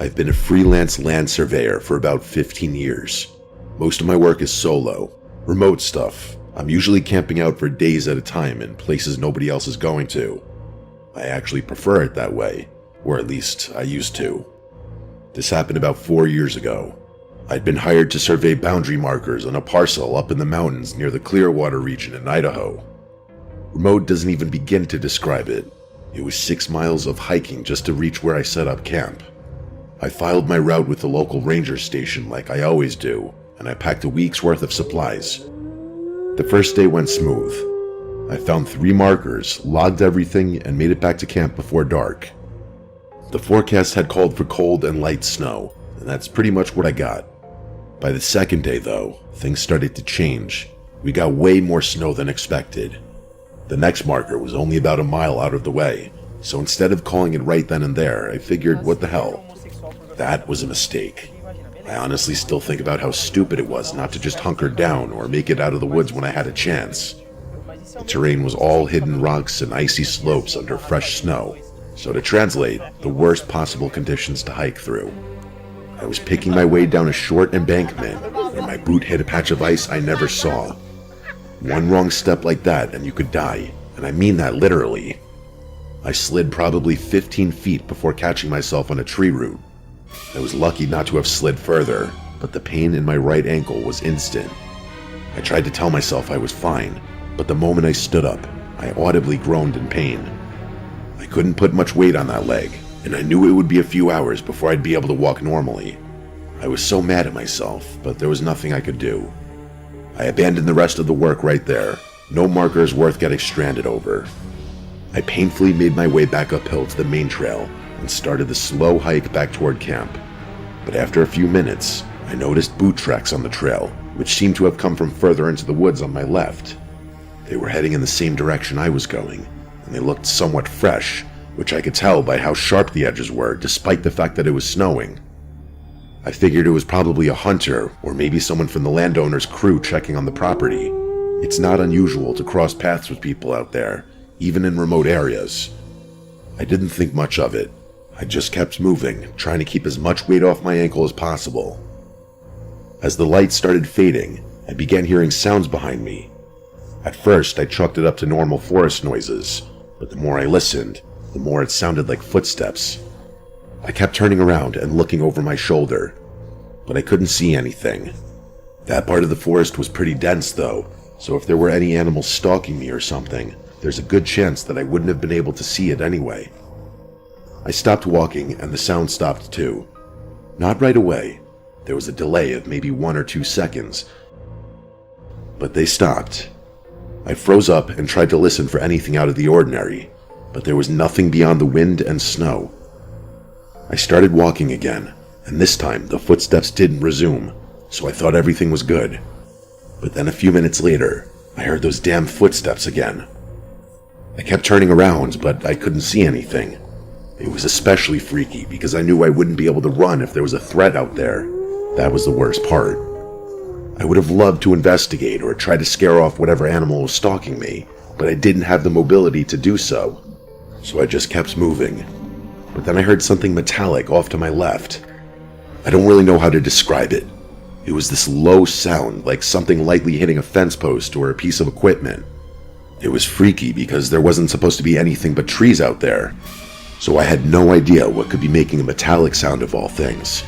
I've been a freelance land surveyor for about 15 years. Most of my work is solo, remote stuff. I'm usually camping out for days at a time in places nobody else is going to. I actually prefer it that way, or at least I used to. This happened about 4 years ago. I'd been hired to survey boundary markers on a parcel up in the mountains near the Clearwater region in Idaho. Remote doesn't even begin to describe it. It was 6 miles of hiking just to reach where I set up camp. I filed my route with the local ranger station like I always do, and I packed a week's worth of supplies. The first day went smooth. I found 3 markers, logged everything, and made it back to camp before dark. The forecast had called for cold and light snow, and that's pretty much what I got. By the second day, though, things started to change. We got way more snow than expected. The next marker was only about a mile out of the way, so instead of calling it right then and there, I figured, what the hell? That was a mistake. I honestly still think about how stupid it was not to just hunker down or make it out of the woods when I had a chance. The terrain was all hidden rocks and icy slopes under fresh snow, so to translate, the worst possible conditions to hike through. I was picking my way down a short embankment when my boot hit a patch of ice I never saw. One wrong step like that and you could die, and I mean that literally. I slid probably 15 feet before catching myself on a tree root. I was lucky not to have slid further, but the pain in my right ankle was instant. I tried to tell myself I was fine, but the moment I stood up, I audibly groaned in pain. I couldn't put much weight on that leg, and I knew it would be a few hours before I'd be able to walk normally. I was so mad at myself, but there was nothing I could do. I abandoned the rest of the work right there. No markers worth getting stranded over. I painfully made my way back uphill to the main trail and started the slow hike back toward camp. But after a few minutes, I noticed boot tracks on the trail, which seemed to have come from further into the woods on my left. They were heading in the same direction I was going, and they looked somewhat fresh, which I could tell by how sharp the edges were despite the fact that it was snowing. I figured it was probably a hunter or maybe someone from the landowner's crew checking on the property. It's not unusual to cross paths with people out there, even in remote areas. I didn't think much of it. I just kept moving, trying to keep as much weight off my ankle as possible. As the light started fading, I began hearing sounds behind me. At first, I chalked it up to normal forest noises, but the more I listened, the more it sounded like footsteps. I kept turning around and looking over my shoulder, but I couldn't see anything. That part of the forest was pretty dense though, so if there were any animals stalking me or something, there's a good chance that I wouldn't have been able to see it anyway. I stopped walking and the sound stopped too. Not right away. There was a delay of maybe 1 or 2 seconds, but they stopped. I froze up and tried to listen for anything out of the ordinary, but there was nothing beyond the wind and snow. I started walking again, and this time the footsteps didn't resume, so I thought everything was good. But then a few minutes later, I heard those damn footsteps again. I kept turning around, but I couldn't see anything. It was especially freaky because I knew I wouldn't be able to run if there was a threat out there. That was the worst part. I would have loved to investigate or try to scare off whatever animal was stalking me, but I didn't have the mobility to do so. So I just kept moving. But then I heard something metallic off to my left. I don't really know how to describe it. It was this low sound, like something lightly hitting a fence post or a piece of equipment. It was freaky because there wasn't supposed to be anything but trees out there, so I had no idea what could be making a metallic sound of all things.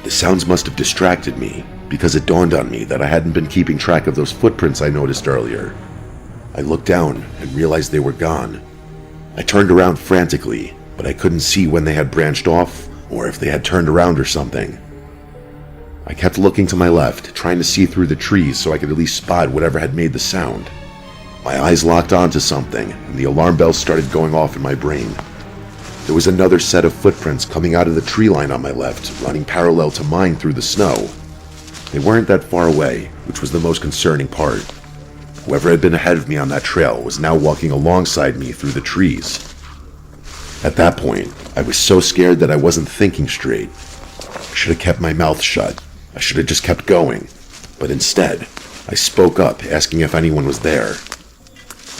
The sounds must have distracted me, because it dawned on me that I hadn't been keeping track of those footprints I noticed earlier. I looked down and realized they were gone. I turned around frantically, but I couldn't see when they had branched off or if they had turned around or something. I kept looking to my left, trying to see through the trees so I could at least spot whatever had made the sound. My eyes locked onto something, and the alarm bells started going off in my brain. There was another set of footprints coming out of the tree line on my left, running parallel to mine through the snow. They weren't that far away, which was the most concerning part. Whoever had been ahead of me on that trail was now walking alongside me through the trees. At that point, I was so scared that I wasn't thinking straight. I should have kept my mouth shut. I should have just kept going. But instead, I spoke up, asking if anyone was there.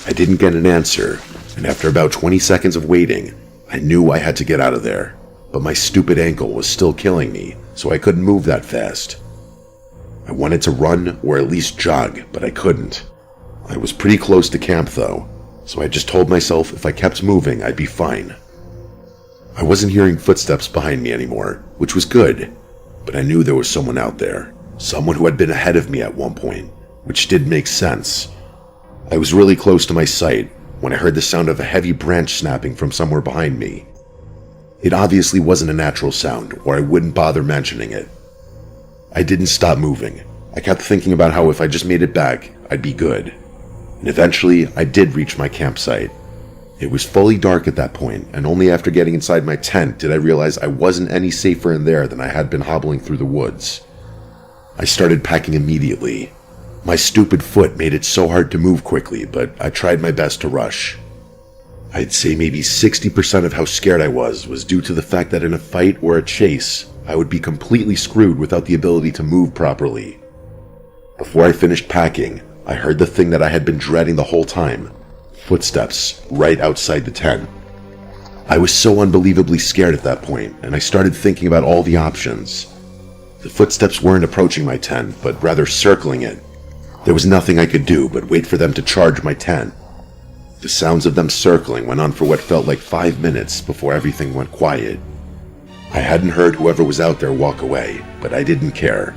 I didn't get an answer, and after about 20 seconds of waiting, I knew I had to get out of there. but my stupid ankle was still killing me, so I couldn't move that fast. I wanted to run or at least jog, but I couldn't. I was pretty close to camp though, so I just told myself if I kept moving, I'd be fine. I wasn't hearing footsteps behind me anymore, which was good, but I knew there was someone out there, someone who had been ahead of me at one point, which did make sense. I was really close to my sight when I heard the sound of a heavy branch snapping from somewhere behind me. It obviously wasn't a natural sound, or I wouldn't bother mentioning it. I didn't stop moving. I kept thinking about how if I just made it back, I'd be good. And eventually, I did reach my campsite. It was fully dark at that point, and only after getting inside my tent did I realize I wasn't any safer in there than I had been hobbling through the woods. I started packing immediately. My stupid foot made it so hard to move quickly, but I tried my best to rush. I'd say maybe 60% of how scared I was due to the fact that in a fight or a chase, I would be completely screwed without the ability to move properly. Before I finished packing, I heard the thing that I had been dreading the whole time. Footsteps right outside the tent. I was so unbelievably scared at that point, and I started thinking about all the options. The footsteps weren't approaching my tent, but rather circling it. There was nothing I could do but wait for them to charge my tent. The sounds of them circling went on for what felt like 5 minutes before everything went quiet. I hadn't heard whoever was out there walk away, but I didn't care.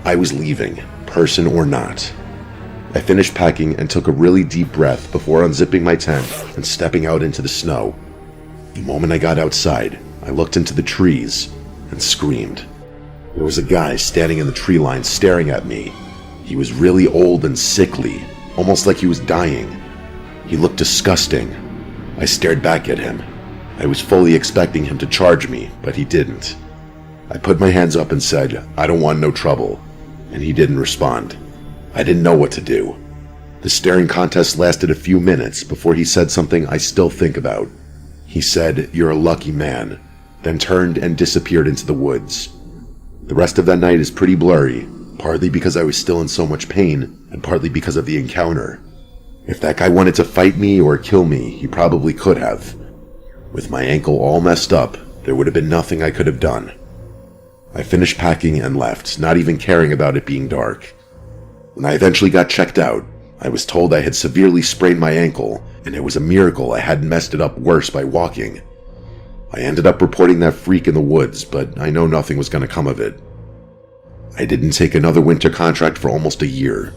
I was leaving, person or not. I finished packing and took a really deep breath before unzipping my tent and stepping out into the snow. The moment I got outside, I looked into the trees and screamed. There was a guy standing in the tree line staring at me. He was really old and sickly, almost like he was dying. He looked disgusting. I stared back at him. I was fully expecting him to charge me, but he didn't. I put my hands up and said, "I don't want no trouble," and he didn't respond. I didn't know what to do. The staring contest lasted a few minutes before he said something I still think about. He said, "You're a lucky man," then turned and disappeared into the woods. The rest of that night is pretty blurry, partly because I was still in so much pain, and partly because of the encounter. If that guy wanted to fight me or kill me, he probably could have. With my ankle all messed up, there would have been nothing I could have done. I finished packing and left, not even caring about it being dark. When I eventually got checked out, I was told I had severely sprained my ankle, and it was a miracle I hadn't messed it up worse by walking. I ended up reporting that freak in the woods, but I know nothing was going to come of it. I didn't take another winter contract for almost a year.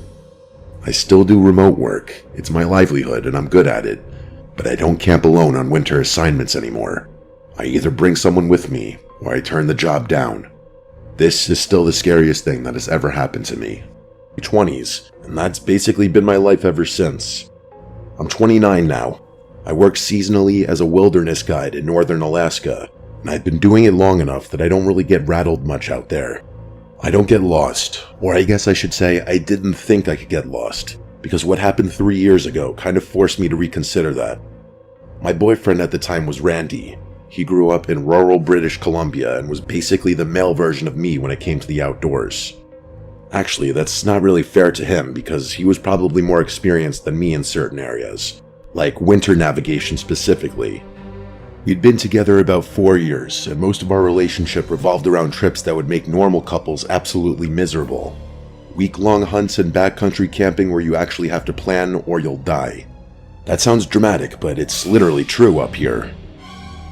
I still do remote work, it's my livelihood and I'm good at it, but I don't camp alone on winter assignments anymore. I either bring someone with me, or I turn the job down. This is still the scariest thing that has ever happened to me. 20s, and that's basically been my life ever since. I'm 29 now. I work seasonally as a wilderness guide in northern Alaska, and I've been doing it long enough that I don't really get rattled much out there. I don't get lost, or I guess I should say I didn't think I could get lost, because what happened 3 years ago kind of forced me to reconsider that. My boyfriend at the time was Randy. He grew up in rural British Columbia and was basically the male version of me when it came to the outdoors. Actually, that's not really fair to him because he was probably more experienced than me in certain areas, like winter navigation specifically. We'd been together about 4 years, and most of our relationship revolved around trips that would make normal couples absolutely miserable. Week-long hunts and backcountry camping where you actually have to plan or you'll die. That sounds dramatic, but it's literally true up here.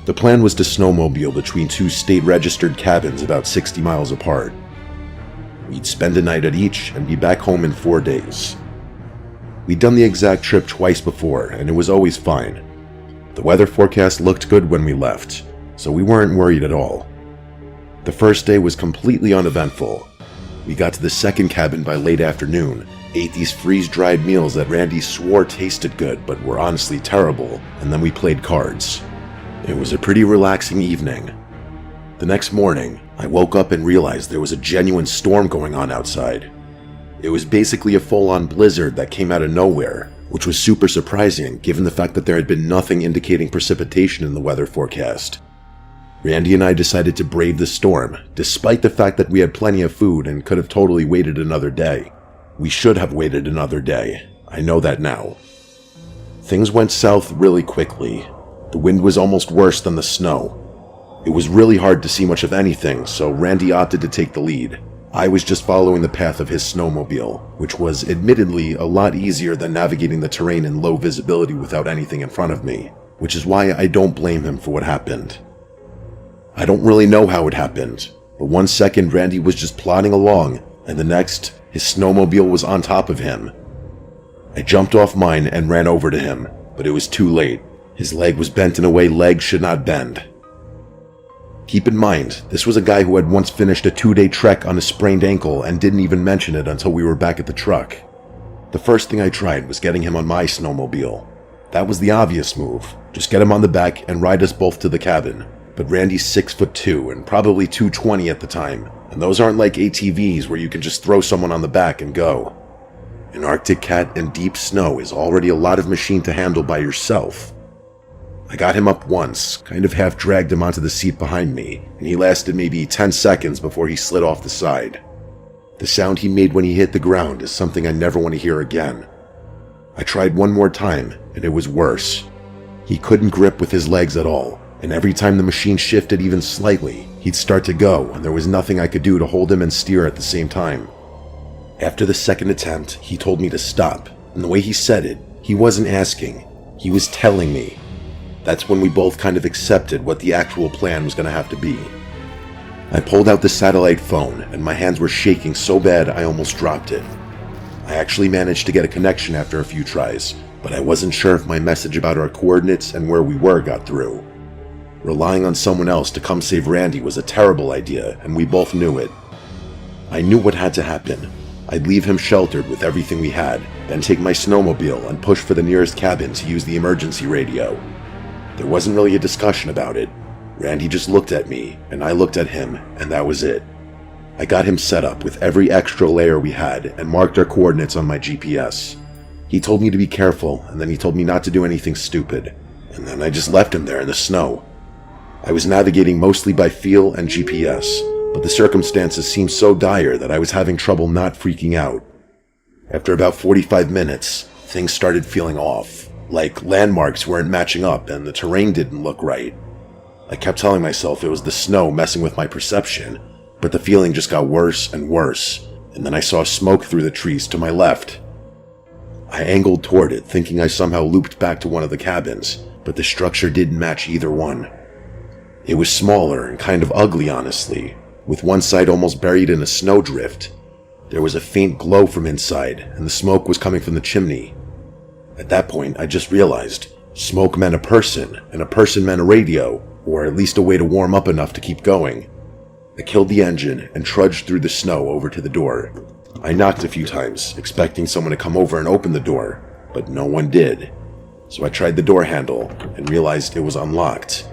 The plan was to snowmobile between 2 state-registered cabins about 60 miles apart. We'd spend a night at each and be back home in 4 days. We'd done the exact trip twice before, and it was always fine. The weather forecast looked good when we left, so we weren't worried at all. The first day was completely uneventful. We got to the second cabin by late afternoon, ate these freeze-dried meals that Randy swore tasted good but were honestly terrible, and then we played cards. It was a pretty relaxing evening. The next morning, I woke up and realized there was a genuine storm going on outside. It was basically a full-on blizzard that came out of nowhere, which was super surprising given the fact that there had been nothing indicating precipitation in the weather forecast. Randy and I decided to brave the storm, despite the fact that we had plenty of food and could have totally waited another day. We should have waited another day. I know that now. Things went south really quickly. The wind was almost worse than the snow. It was really hard to see much of anything, so Randy opted to take the lead. I was just following the path of his snowmobile, which was admittedly a lot easier than navigating the terrain in low visibility without anything in front of me, which is why I don't blame him for what happened. I don't really know how it happened, but one second Randy was just plodding along, and the next, his snowmobile was on top of him. I jumped off mine and ran over to him, but it was too late. His leg was bent in a way legs should not bend. Keep in mind, this was a guy who had once finished a 2-day trek on a sprained ankle and didn't even mention it until we were back at the truck. The first thing I tried was getting him on my snowmobile. That was the obvious move, just get him on the back and ride us both to the cabin. But Randy's 6'2" and probably 220 at the time, and those aren't like ATVs where you can just throw someone on the back and go. An Arctic Cat in deep snow is already a lot of machine to handle by yourself. I got him up once, kind of half dragged him onto the seat behind me, and he lasted maybe 10 seconds before he slid off the side. The sound he made when he hit the ground is something I never want to hear again. I tried one more time, and it was worse. He couldn't grip with his legs at all, and every time the machine shifted even slightly, he'd start to go, and there was nothing I could do to hold him and steer at the same time. After the second attempt, he told me to stop, and the way he said it, he wasn't asking, he was telling me. That's when we both kind of accepted what the actual plan was going to have to be. I pulled out the satellite phone, and my hands were shaking so bad I almost dropped it. I actually managed to get a connection after a few tries, but I wasn't sure if my message about our coordinates and where we were got through. Relying on someone else to come save Randy was a terrible idea, and we both knew it. I knew what had to happen. I'd leave him sheltered with everything we had, then take my snowmobile and push for the nearest cabin to use the emergency radio. There wasn't really a discussion about it. Randy just looked at me, and I looked at him, and that was it. I got him set up with every extra layer we had and marked our coordinates on my GPS. He told me to be careful, and then he told me not to do anything stupid, and then I just left him there in the snow. I was navigating mostly by feel and GPS, but the circumstances seemed so dire that I was having trouble not freaking out. After about 45 minutes, things started feeling off, like landmarks weren't matching up and the terrain didn't look right. I kept telling myself it was the snow messing with my perception, but the feeling just got worse and worse, and then I saw smoke through the trees to my left. I angled toward it, thinking I somehow looped back to one of the cabins, but the structure didn't match either one. It was smaller and kind of ugly, honestly, with one side almost buried in a snowdrift. There was a faint glow from inside, and the smoke was coming from the chimney. At that point, I just realized smoke meant a person, and a person meant a radio, or at least a way to warm up enough to keep going. I killed the engine and trudged through the snow over to the door. I knocked a few times, expecting someone to come over and open the door, but no one did. So I tried the door handle and realized it was unlocked.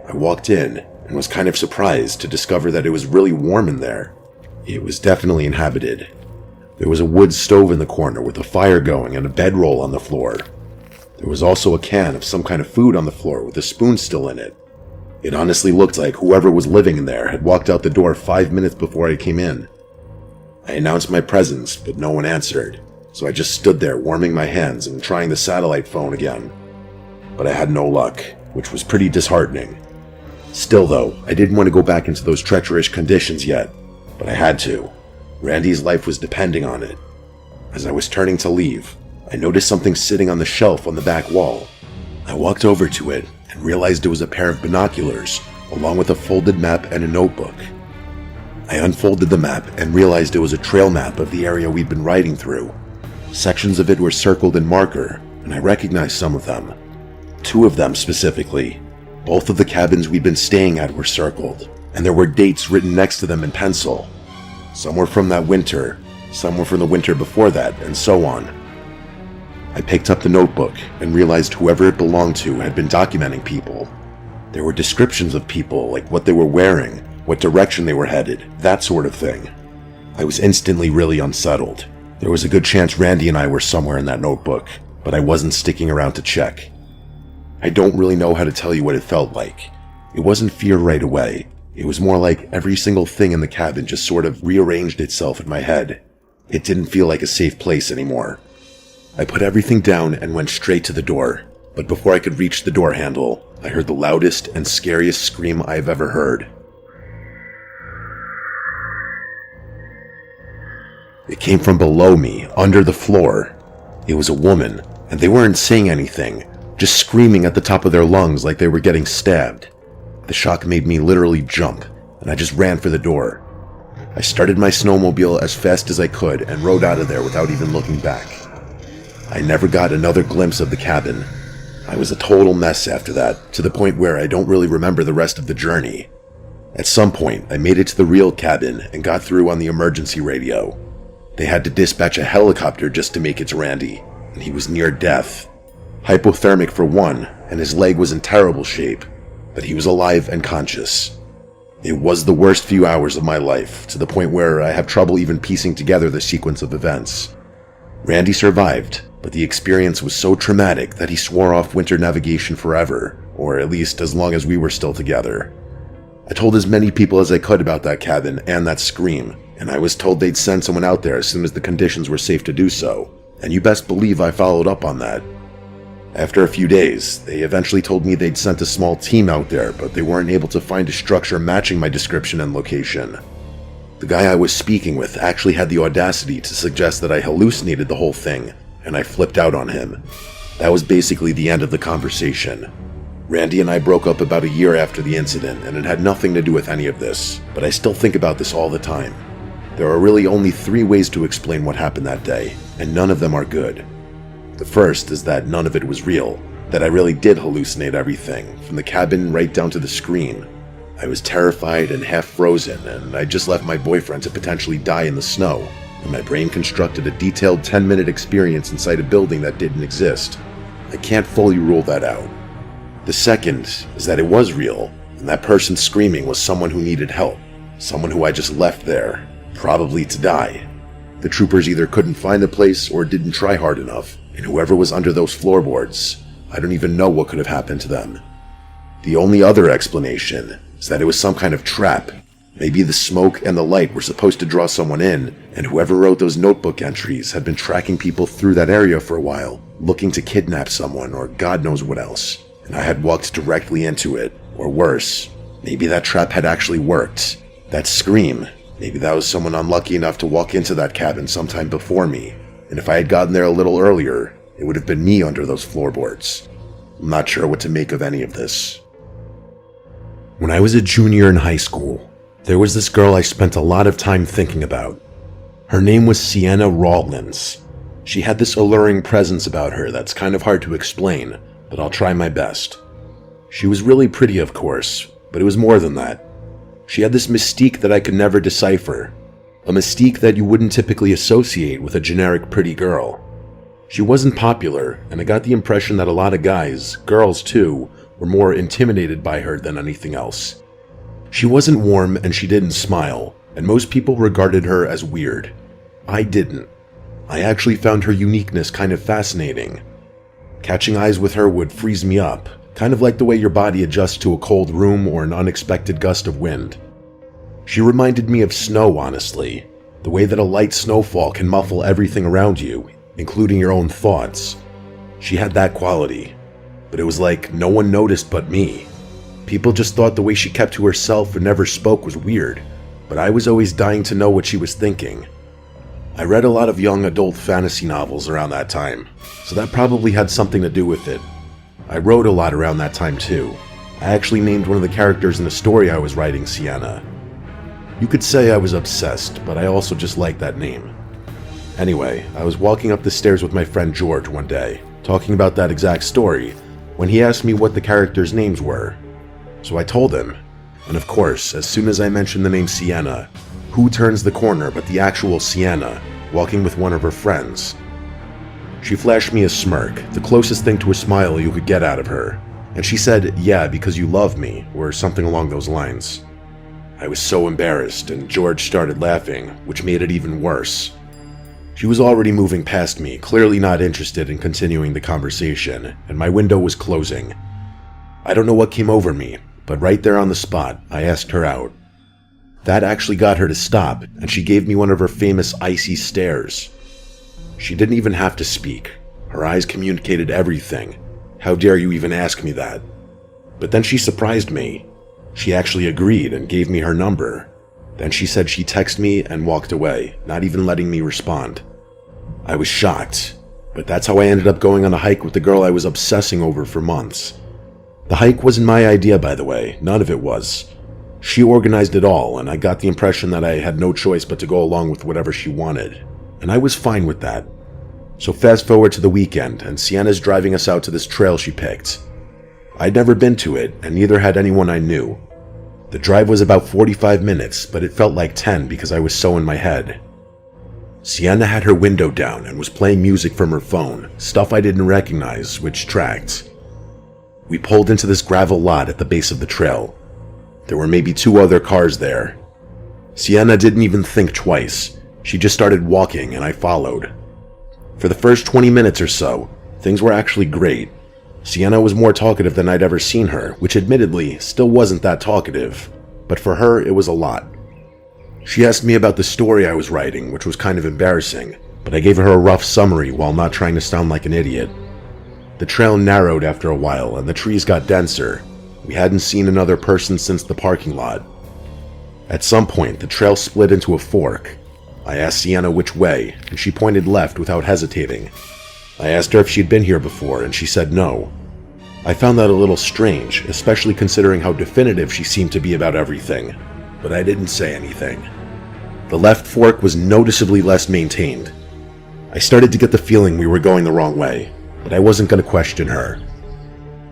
I walked in and was kind of surprised to discover that it was really warm in there. It was definitely inhabited. There was a wood stove in the corner with a fire going and a bedroll on the floor. There was also a can of some kind of food on the floor with a spoon still in it. It honestly looked like whoever was living in there had walked out the door 5 minutes before I came in. I announced my presence, but no one answered, so I just stood there warming my hands and trying the satellite phone again. But I had no luck, which was pretty disheartening. Still though, I didn't want to go back into those treacherous conditions yet, but I had to. Randy's life was depending on it. As I was turning to leave, I noticed something sitting on the shelf on the back wall. I walked over to it and realized it was a pair of binoculars, along with a folded map and a notebook. I unfolded the map and realized it was a trail map of the area we'd been riding through. Sections of it were circled in marker, and I recognized some of them. 2 of them specifically. Both of the cabins we'd been staying at were circled, and there were dates written next to them in pencil. Some were from that winter, some were from the winter before that, and so on. I picked up the notebook and realized whoever it belonged to had been documenting people. There were descriptions of people, like what they were wearing, what direction they were headed, that sort of thing. I was instantly really unsettled. There was a good chance Randy and I were somewhere in that notebook, but I wasn't sticking around to check. I don't really know how to tell you what it felt like. It wasn't fear right away. It was more like every single thing in the cabin just sort of rearranged itself in my head. It didn't feel like a safe place anymore. I put everything down and went straight to the door. but before I could reach the door handle, I heard the loudest and scariest scream I've ever heard. It came from below me, under the floor. It was a woman, and they weren't saying anything, just screaming at the top of their lungs like they were getting stabbed. The shock made me literally jump, and I just ran for the door. I started my snowmobile as fast as I could and rode out of there without even looking back. I never got another glimpse of the cabin. I was a total mess after that, to the point where I don't really remember the rest of the journey. At some point, I made it to the real cabin and got through on the emergency radio. They had to dispatch a helicopter just to make it to Randy, and he was near death. Hypothermic for one, and his leg was in terrible shape, but he was alive and conscious. It was the worst few hours of my life, to the point where I have trouble even piecing together the sequence of events. Randy survived, but the experience was so traumatic that he swore off winter navigation forever, or at least as long as we were still together. I told as many people as I could about that cabin and that scream, and I was told they'd send someone out there as soon as the conditions were safe to do so, and you best believe I followed up on that. After a few days, they eventually told me they'd sent a small team out there, but they weren't able to find a structure matching my description and location. The guy I was speaking with actually had the audacity to suggest that I hallucinated the whole thing, and I flipped out on him. That was basically the end of the conversation. Randy and I broke up about a year after the incident, and it had nothing to do with any of this, but I still think about this all the time. There are really only 3 ways to explain what happened that day, and none of them are good. The first is that none of it was real, that I really did hallucinate everything, from the cabin right down to the scream. I was terrified and half frozen, and I just left my boyfriend to potentially die in the snow, and my brain constructed a detailed 10-minute experience inside a building that didn't exist. I can't fully rule that out. The second is that it was real, and that person screaming was someone who needed help, someone who I just left there, probably to die. The troopers either couldn't find the place or didn't try hard enough, and whoever was under those floorboards, I don't even know what could have happened to them. The only other explanation is that it was some kind of trap. Maybe the smoke and the light were supposed to draw someone in, and whoever wrote those notebook entries had been tracking people through that area for a while, looking to kidnap someone or God knows what else, and I had walked directly into it, or worse, maybe that trap had actually worked. That scream, maybe that was someone unlucky enough to walk into that cabin sometime before me, and if I had gotten there a little earlier, it would have been me under those floorboards. I'm not sure what to make of any of this. When I was a junior in high school, there was this girl I spent a lot of time thinking about. Her name was Sienna Rawlins. She had this alluring presence about her that's kind of hard to explain, but I'll try my best. She was really pretty, of course, but it was more than that. She had this mystique that I could never decipher, a mystique that you wouldn't typically associate with a generic pretty girl. She wasn't popular, and I got the impression that a lot of guys, girls too, were more intimidated by her than anything else. She wasn't warm and she didn't smile, and most people regarded her as weird. I didn't. I actually found her uniqueness kind of fascinating. Catching eyes with her would freeze me up, kind of like the way your body adjusts to a cold room or an unexpected gust of wind. She reminded me of snow, honestly, the way that a light snowfall can muffle everything around you, including your own thoughts. She had that quality, but it was like no one noticed but me. People just thought the way she kept to herself and never spoke was weird, but I was always dying to know what she was thinking. I read a lot of young adult fantasy novels around that time, so that probably had something to do with it. I wrote a lot around that time too. I actually named one of the characters in the story I was writing Sienna. You could say I was obsessed, but I also just liked that name. Anyway, I was walking up the stairs with my friend George one day, talking about that exact story, when he asked me what the characters' names were. So I told him, and of course, as soon as I mentioned the name Sienna, who turns the corner but the actual Sienna, walking with one of her friends? She flashed me a smirk, the closest thing to a smile you could get out of her, and she said, "Yeah, because you love me," or something along those lines. I was so embarrassed, and George started laughing, which made it even worse. She was already moving past me, clearly not interested in continuing the conversation, and my window was closing. I don't know what came over me, but right there on the spot, I asked her out. That actually got her to stop, and she gave me one of her famous icy stares. She didn't even have to speak. Her eyes communicated everything. How dare you even ask me that? But then she surprised me. She actually agreed and gave me her number. Then she said she'd text me and walked away, not even letting me respond. I was shocked, but that's how I ended up going on a hike with the girl I was obsessing over for months. The hike wasn't my idea, by the way, none of it was. She organized it all, and I got the impression that I had no choice but to go along with whatever she wanted, and I was fine with that. So fast forward to the weekend, and Sienna's driving us out to this trail she picked. I'd never been to it, and neither had anyone I knew. The drive was about 45 minutes, but it felt like 10 because I was so in my head. Sienna had her window down and was playing music from her phone, stuff I didn't recognize, which tracked. We pulled into this gravel lot at the base of the trail. There were maybe 2 other cars there. Sienna didn't even think twice. She just started walking and I followed. For the first 20 minutes or so, things were actually great. Sienna was more talkative than I'd ever seen her, which admittedly still wasn't that talkative, but for her it was a lot. She asked me about the story I was writing, which was kind of embarrassing, but I gave her a rough summary while not trying to sound like an idiot. The trail narrowed after a while and the trees got denser. We hadn't seen another person since the parking lot. At some point, the trail split into a fork. I asked Sienna which way, and she pointed left without hesitating. I asked her if she'd been here before, and she said no. I found that a little strange, especially considering how definitive she seemed to be about everything, but I didn't say anything. The left fork was noticeably less maintained. I started to get the feeling we were going the wrong way, but I wasn't going to question her.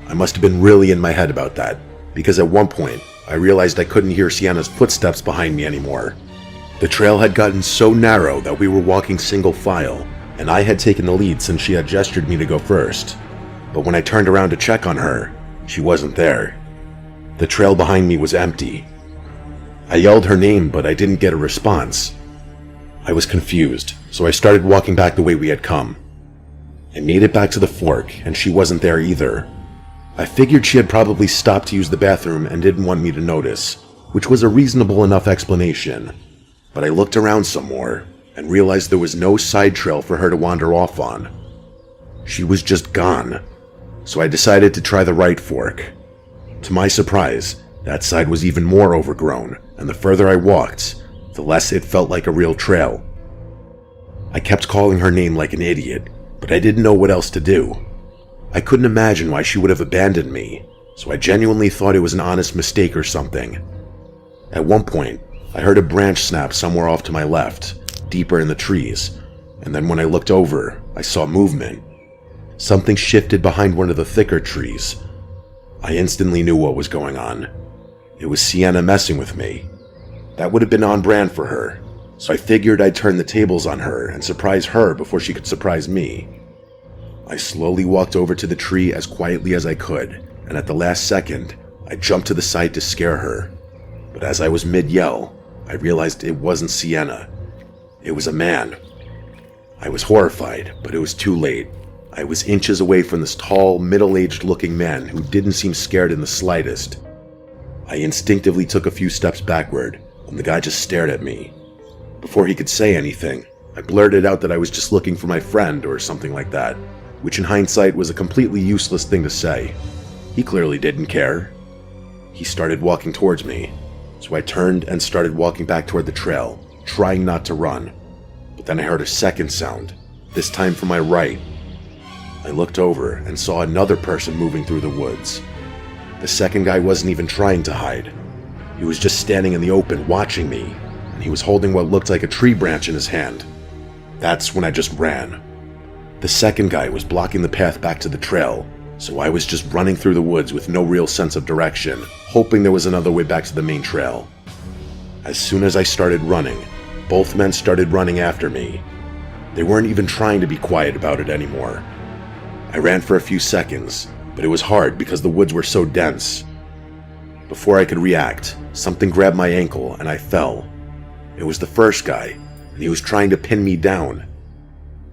I must have been really in my head about that, because at one point, I realized I couldn't hear Sienna's footsteps behind me anymore. The trail had gotten so narrow that we were walking single file, and I had taken the lead since she had gestured me to go first. But when I turned around to check on her, she wasn't there. The trail behind me was empty. I yelled her name, but I didn't get a response. I was confused, so I started walking back the way we had come. I made it back to the fork, and she wasn't there either. I figured she had probably stopped to use the bathroom and didn't want me to notice, which was a reasonable enough explanation. But I looked around some more and realized there was no side trail for her to wander off on. She was just gone, so I decided to try the right fork. To my surprise, that side was even more overgrown, and the further I walked, the less it felt like a real trail. I kept calling her name like an idiot, but I didn't know what else to do. I couldn't imagine why she would have abandoned me, so I genuinely thought it was an honest mistake or something. At one point, I heard a branch snap somewhere off to my left, deeper in the trees, and then when I looked over, I saw movement. Something shifted behind one of the thicker trees. I instantly knew what was going on. It was Sienna messing with me. That would have been on brand for her, so I figured I'd turn the tables on her and surprise her before she could surprise me. I slowly walked over to the tree as quietly as I could, and at the last second, I jumped to the side to scare her. But as I was mid-yell, I realized it wasn't Sienna. It was a man. I was horrified, but it was too late. I was inches away from this tall, middle-aged looking man who didn't seem scared in the slightest. I instinctively took a few steps backward, and the guy just stared at me. Before he could say anything, I blurted out that I was just looking for my friend or something like that, which in hindsight was a completely useless thing to say. He clearly didn't care. He started walking towards me, so I turned and started walking back toward the trail, trying not to run. But then I heard a second sound, this time from my right. I looked over and saw another person moving through the woods. The second guy wasn't even trying to hide. He was just standing in the open watching me, and he was holding what looked like a tree branch in his hand. That's when I just ran. The second guy was blocking the path back to the trail, so I was just running through the woods with no real sense of direction, hoping there was another way back to the main trail. As soon as I started running, both men started running after me. They weren't even trying to be quiet about it anymore. I ran for a few seconds, but it was hard because the woods were so dense. Before I could react, something grabbed my ankle and I fell. It was the first guy, and he was trying to pin me down.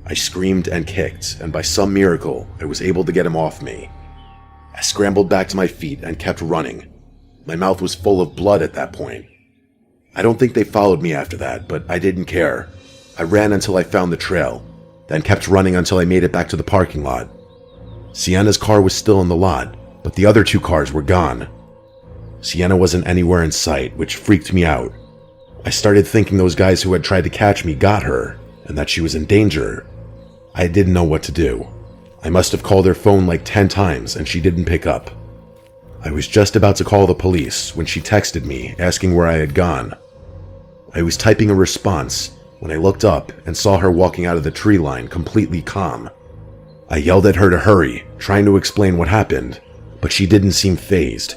I screamed and kicked, and by some miracle, I was able to get him off me. I scrambled back to my feet and kept running. My mouth was full of blood at that point. I don't think they followed me after that, but I didn't care. I ran until I found the trail, then kept running until I made it back to the parking lot. Sienna's car was still in the lot, but the other 2 cars were gone. Sienna wasn't anywhere in sight, which freaked me out. I started thinking those guys who had tried to catch me got her, and that she was in danger. I didn't know what to do. I must have called her phone like 10 times, and she didn't pick up. I was just about to call the police when she texted me, asking where I had gone. I was typing a response when I looked up and saw her walking out of the tree line completely calm. I yelled at her to hurry, trying to explain what happened, but she didn't seem fazed.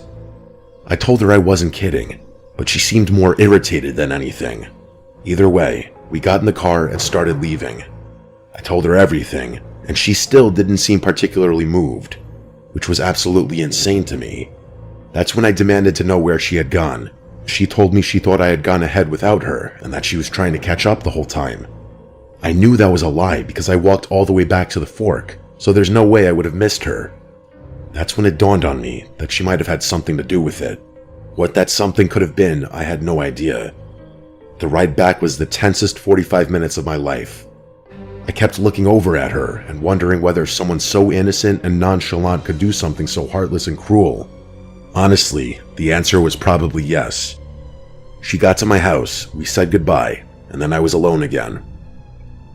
I told her I wasn't kidding, but she seemed more irritated than anything. Either way, we got in the car and started leaving. I told her everything, and she still didn't seem particularly moved, which was absolutely insane to me. That's when I demanded to know where she had gone. She told me she thought I had gone ahead without her and that she was trying to catch up the whole time. I knew that was a lie because I walked all the way back to the fork, so there's no way I would have missed her. That's when it dawned on me that she might have had something to do with it. What that something could have been, I had no idea. The ride back was the tensest 45 minutes of my life. I kept looking over at her and wondering whether someone so innocent and nonchalant could do something so heartless and cruel. Honestly, the answer was probably yes. She got to my house, we said goodbye, and then I was alone again.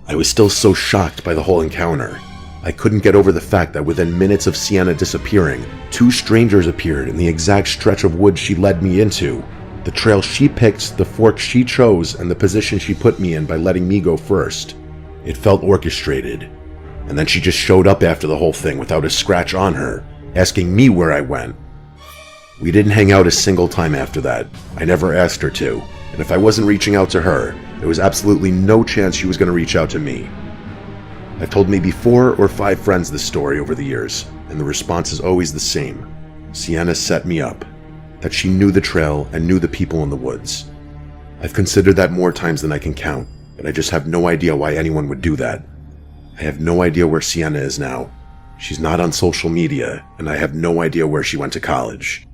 I was still so shocked by the whole encounter. I couldn't get over the fact that within minutes of Sienna disappearing, 2 strangers appeared in the exact stretch of woods she led me into. The trail she picked, the fork she chose, and the position she put me in by letting me go first. It felt orchestrated. And then she just showed up after the whole thing without a scratch on her, asking me where I went. We didn't hang out a single time after that. I never asked her to, and if I wasn't reaching out to her, there was absolutely no chance she was going to reach out to me. I've told maybe 4 or 5 friends this story over the years, and the response is always the same. Sienna set me up. That she knew the trail and knew the people in the woods. I've considered that more times than I can count, but I just have no idea why anyone would do that. I have no idea where Sienna is now. She's not on social media, and I have no idea where she went to college.